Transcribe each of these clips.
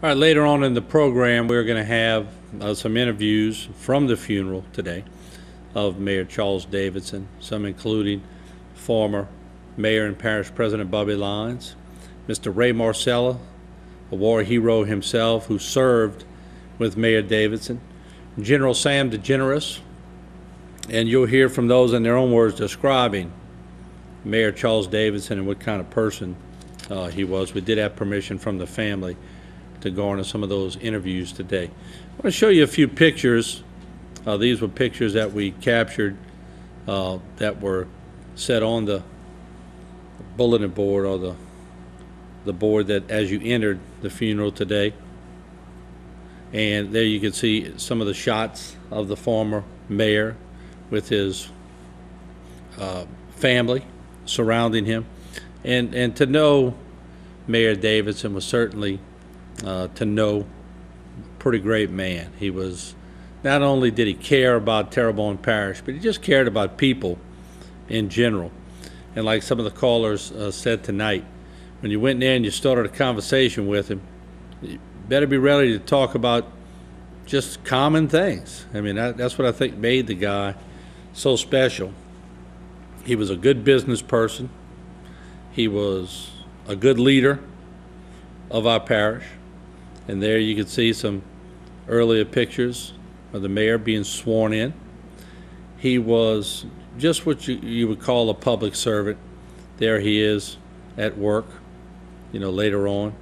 All right, later on in the program, we're going to have some interviews from the funeral today of Mayor Charles Davidson, some including former Mayor and Parish President Bobby Lines, Mr. Ray Marcella, a war hero himself who served with Mayor Davidson, General Sam DeGeneres, and you'll hear from those in their own words describing Mayor Charles Davidson and what kind of person he was. We did have permission from the family to garner some of those interviews today. I want to show you a few pictures. These were pictures that we captured that were set on the bulletin board, or the board that as you entered the funeral today. And there you can see some of the shots of the former mayor with his family surrounding him. And to know Mayor Davidson was certainly to know a pretty great man. He was, not only did he care about Terrebonne Parish, but he just cared about people in general. And like some of the callers said tonight, when you went in there and you started a conversation with him, you better be ready to talk about just common things. I mean, that's what I think made the guy so special. He was a good business person. He was a good leader of our parish. And there you can see some earlier pictures of the mayor being sworn in. He was just what you would call a public servant. There he is at work, later on.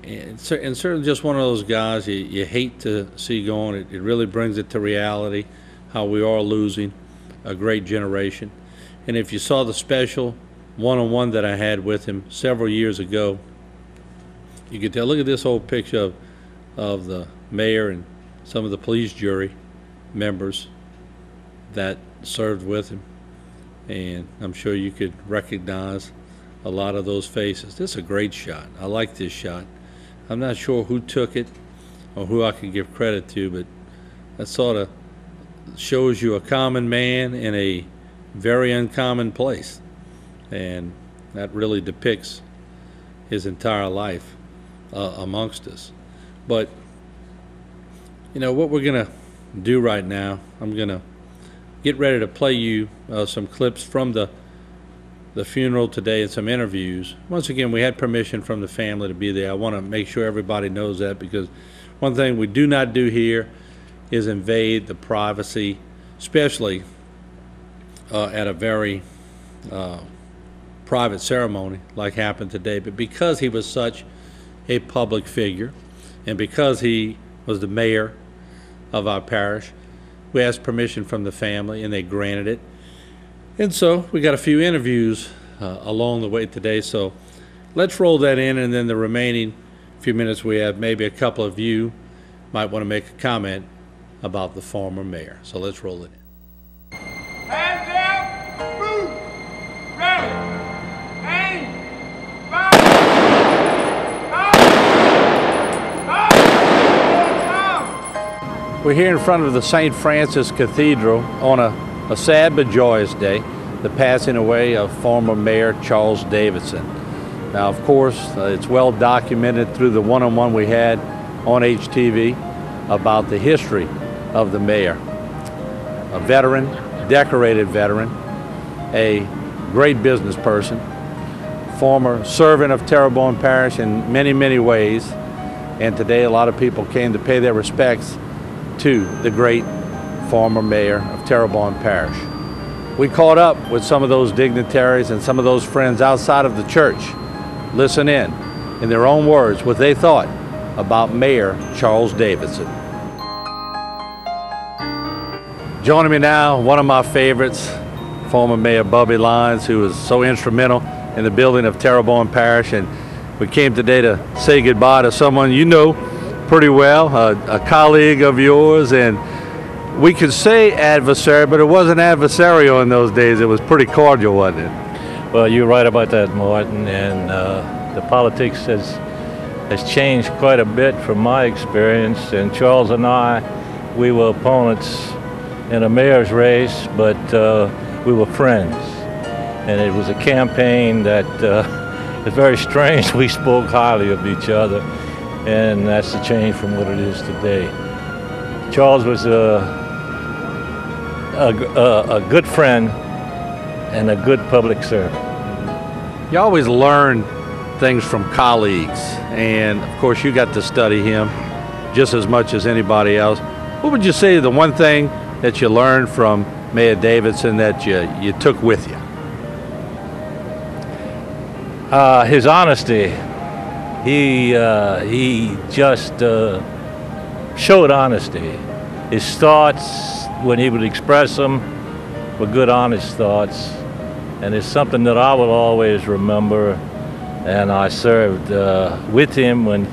And certainly just one of those guys you hate to see going. It really brings it to reality how we are losing a great generation. And if you saw the special one-on-one that I had with him several years ago, you could tell. Look at this old picture of the mayor and some of the police jury members that served with him. And I'm sure you could recognize a lot of those faces. This is a great shot. I like this shot. I'm not sure who took it or who I can give credit to, but that sort of shows you a common man in a very uncommon place. And that really depicts his entire life amongst us. But what we're gonna do right now, I'm gonna get ready to play you some clips from the funeral today and some interviews. Once again, we had permission from the family to be there. I want to make sure everybody knows that, because one thing we do not do here is invade the privacy, especially at a very private ceremony like happened today. But because he was such a public figure, and because he was the mayor of our parish, we asked permission from the family and they granted it. And so we got a few interviews along the way today. So let's roll that in, and then the remaining few minutes we have, maybe a couple of you might want to make a comment about the former mayor. So let's roll it in. Hands down, move, ready, aim, fire, We're here in front of the St. Francis Cathedral on a sad but joyous day, the passing away of former Mayor Charles Davidson. Now, of course, it's well documented through the one-on-one we had on HTV about the history of the mayor. A veteran, decorated veteran, a great business person, former servant of Terrebonne Parish in many, many ways. And today a lot of people came to pay their respects to the great former mayor of Terrebonne Parish. We caught up with some of those dignitaries and some of those friends outside of the church. Listen in their own words, what they thought about Mayor Charles Davidson. Joining me now, one of my favorites, former Mayor Bobby Lines, who was so instrumental in the building of Terrebonne Parish. And we came today to say goodbye to someone you know pretty well, a colleague of yours, and we could say adversary, but it wasn't adversarial in those days. It was pretty cordial, wasn't it? Well, you're right about that, Martin, and the politics has changed quite a bit from my experience. And Charles and I, we were opponents in a mayor's race, but we were friends. And it was a campaign that it's very strange. We spoke highly of each other, and that's the change from what it is today. Charles was a good friend and a good public servant. You always learn things from colleagues, and of course you got to study him just as much as anybody else. What would you say the one thing that you learned from Mayor Davidson that you took with you? His honesty. He just showed honesty. His thoughts, when he would express them, were good, honest thoughts. And it's something that I will always remember. And I served with him when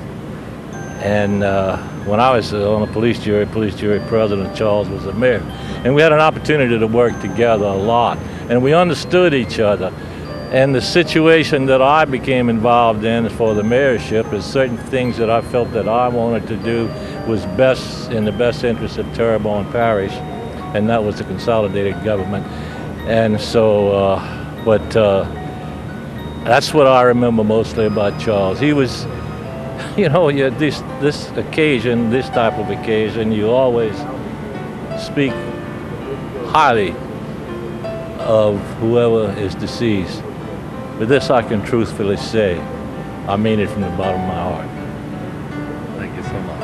I was on the police jury president. Charles was the mayor. And we had an opportunity to work together a lot. And we understood each other. And the situation that I became involved in for the mayorship is certain things that I felt that I wanted to do was best in the best interest of Terrebonne Parish, and that was the consolidated government. And so, that's what I remember mostly about Charles. He was, you know, this occasion, this type of occasion, you always speak highly of whoever is deceased. But this I can truthfully say, I mean it from the bottom of my heart. Thank you so much.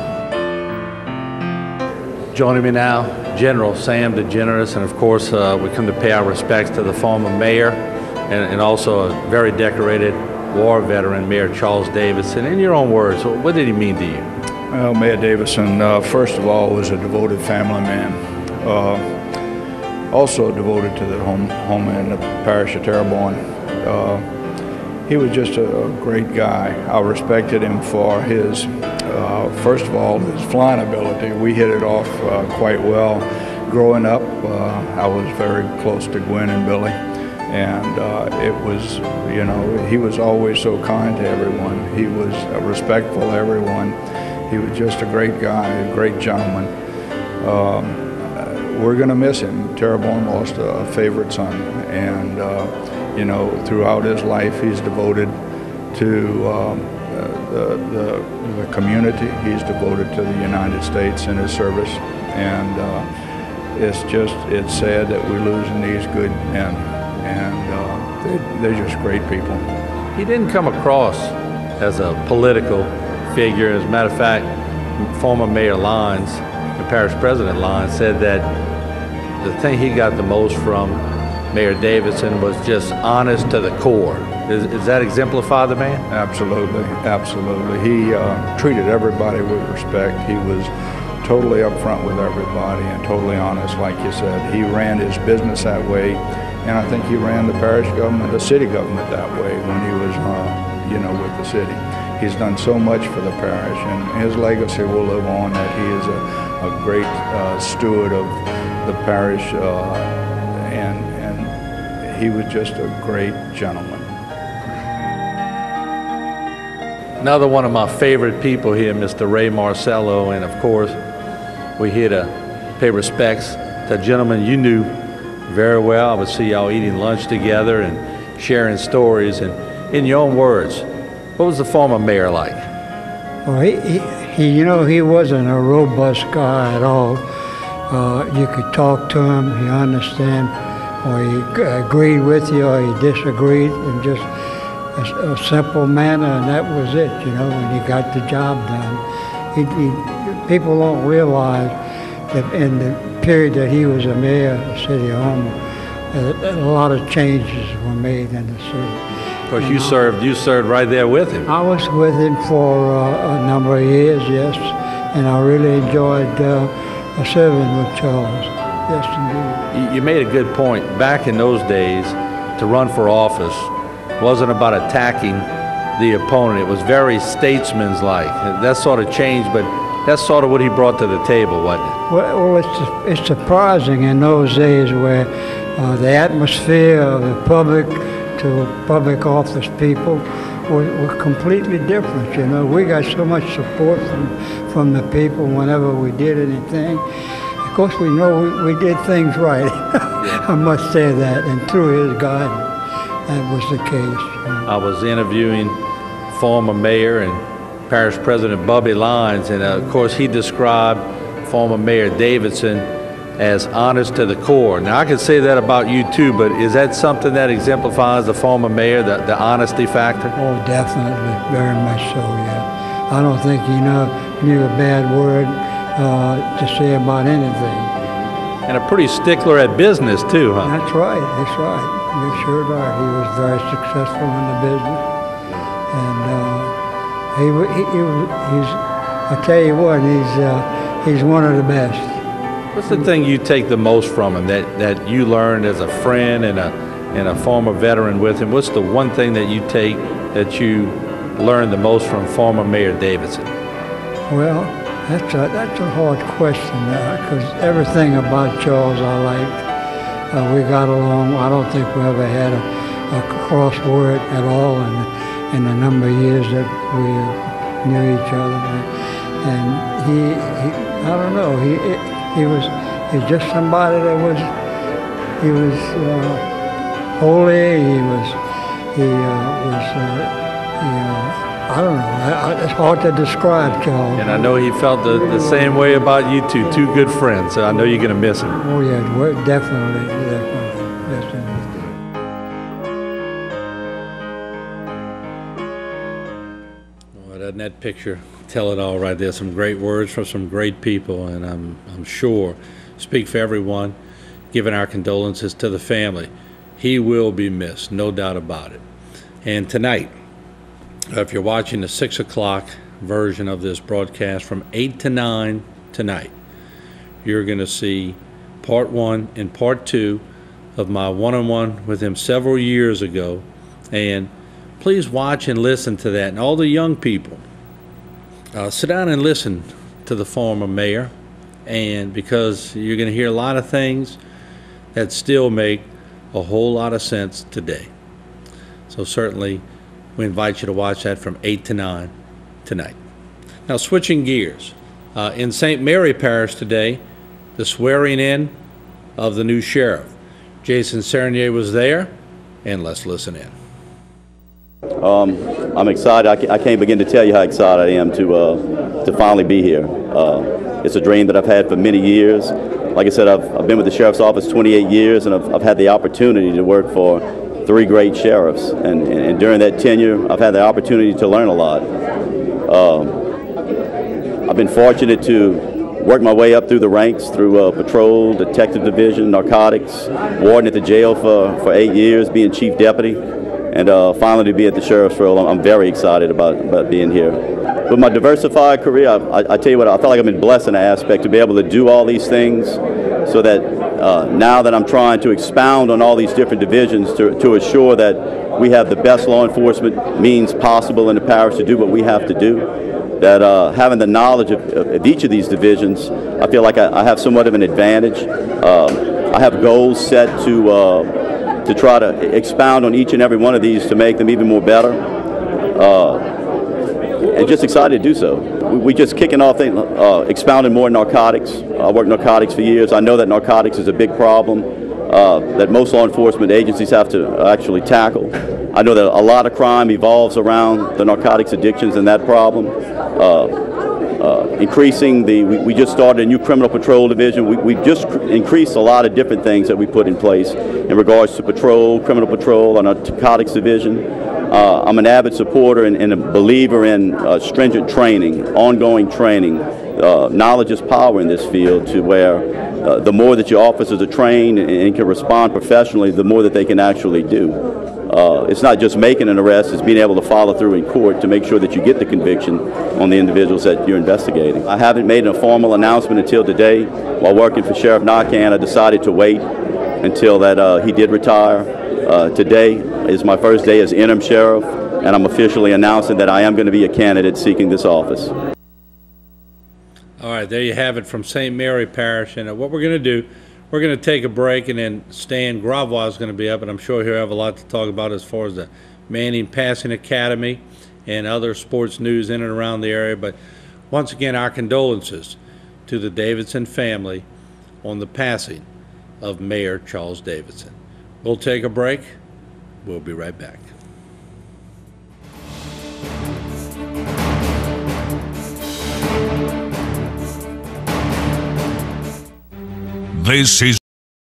Joining me now, General Sam DeGeneres, and of course we come to pay our respects to the former mayor and also a very decorated war veteran, Mayor Charles Davidson. In your own words, what did he mean to you? Well, Mayor Davidson, first of all, was a devoted family man. Also devoted to the home in the parish of Terrebonne. He was just a great guy. I respected him for his, first of all, his flying ability. We hit it off quite well. Growing up, I was very close to Gwen and Billy, and it was, you know, he was always so kind to everyone. He was respectful to everyone. He was just a great guy, a great gentleman. We're going to miss him. Terrebonne lost a favorite son, and you know, throughout his life, he's devoted to the community. He's devoted to the United States in his service, and it's sad that we're losing these good men, and they're just great people. He didn't come across as a political figure. As a matter of fact, former Mayor Lyons, the parish president Lyons, said that the thing he got the most from Mayor Davidson was just honest to the core. Is that exemplify the man? Absolutely, absolutely. He treated everybody with respect. He was totally upfront with everybody and totally honest, like you said. He ran his business that way, and I think he ran the parish government, the city government that way when he was, you know, with the city. He's done so much for the parish, and his legacy will live on. That he is a great steward of the parish, and he was just a great gentleman. Another one of my favorite people here, Mr. Ray Marcello, and of course, we're here to pay respects to a gentleman you knew very well. I would see y'all eating lunch together and sharing stories. And in your own words, what was the former mayor like? Well, he you know, he wasn't a robust guy at all. You could talk to him, he understand, or he agreed with you, or he disagreed, in just a simple manner, and that was it, you know, when he got the job done. People don't realize that in the period that he was a mayor of the city of Houma, a lot of changes were made in the city. Of course, you served right there with him. I was with him for a number of years, yes, and I really enjoyed serving with Charles. Yes, indeed. You made a good point. Back in those days, to run for office wasn't about attacking the opponent. It was very statesmanlike. That sort of changed, but that's sort of what he brought to the table, wasn't it? Well, it's surprising in those days where the atmosphere of the public to public office people were completely different. You know, we got so much support from the people whenever we did anything. Of course, we know we did things right. I must say that, and through his guidance. that was the case. I was interviewing former mayor and parish president Bubby Lyons, and of course he described former Mayor Davidson as honest to the core. Now I could say that about you too, but is that something that exemplifies the former mayor, the honesty factor? Oh, definitely, very much so, yeah. I don't think he knew a bad word to say about anything. And a pretty stickler at business too, huh? That's right, that's right. You sure are. He was very successful in the business. And he's, I tell you what, he's one of the best. What's the thing you take the most from him that you learned as a friend and a former veteran with him? What's the one thing that you take that you learned the most from former Mayor Davidson? Well, that's a hard question because everything about Charles I liked. We got along. I don't think we ever had a crossword at all in the number of years that we knew each other. And he I don't know, he's just somebody that was holy. I don't know. It's hard to describe Charles. And I know he felt the same way about you two good friends, so I know you're going to miss him. Oh, yeah, definitely. Well, doesn't that picture tell it all right there? Some great words from some great people, and I'm sure speak for everyone, giving our condolences to the family. He will be missed, no doubt about it. And tonight, if you're watching the 6 o'clock version of this broadcast from 8 to 9 tonight, you're going to see part 1 and part 2 of my one-on-one with him several years ago. And please watch and listen to that. And all the young people, sit down and listen to the former mayor, and because you're going to hear a lot of things that still make a whole lot of sense today. So certainly we invite you to watch that from 8 to 9 tonight. Now, switching gears, in St. Mary Parish today, the swearing in of the new sheriff. Jason Serenier was there, and let's listen in. I'm excited. I can't begin to tell you how excited I am to finally be here. It's a dream that I've had for many years. Like I said, I've been with the sheriff's office 28 years, and I've had the opportunity to work for 3 great sheriffs, and during that tenure, I've had the opportunity to learn a lot. I've been fortunate to work my way up through the ranks, through patrol, detective division, narcotics, warden at the jail for 8 years, being chief deputy, and finally to be at the sheriff's role. I'm very excited about being here. With my diversified career, I tell you what, I feel like I've been blessed in the aspect to be able to do all these things, so that now that I'm trying to expound on all these different divisions to assure that we have the best law enforcement means possible in the parish to do what we have to do, that having the knowledge of each of these divisions, I feel like I have somewhat of an advantage. I have goals set to try to expound on each and every one of these to make them even more better, and just excited to do so. We just kicking off things, expounding more narcotics. I worked narcotics for years. I know that narcotics is a big problem that most law enforcement agencies have to actually tackle. I know that a lot of crime evolves around the narcotics addictions and that problem. Increasing we just started a new criminal patrol division. We just increased a lot of different things that we put in place in regards to patrol, criminal patrol, and our narcotics division. I'm an avid supporter and a believer in stringent training, ongoing training. Knowledge is power in this field, to where the more that your officers are trained and can respond professionally, the more that they can actually do. It's not just making an arrest, it's being able to follow through in court to make sure that you get the conviction on the individuals that you're investigating. I haven't made a formal announcement until today. While working for Sheriff Narcan, I decided to wait until that he did retire. Today is my first day as interim sheriff, and I'm officially announcing that I am going to be a candidate seeking this office. All right, there you have it from St. Mary Parish. And what we're going to do, we're going to take a break, and then Stan Gravois is going to be up, and I'm sure he'll have a lot to talk about as far as the Manning Passing Academy and other sports news in and around the area. But once again, our condolences to the Davidson family on the passing of Mayor Charles Davidson. We'll take a break, We'll be right back. This is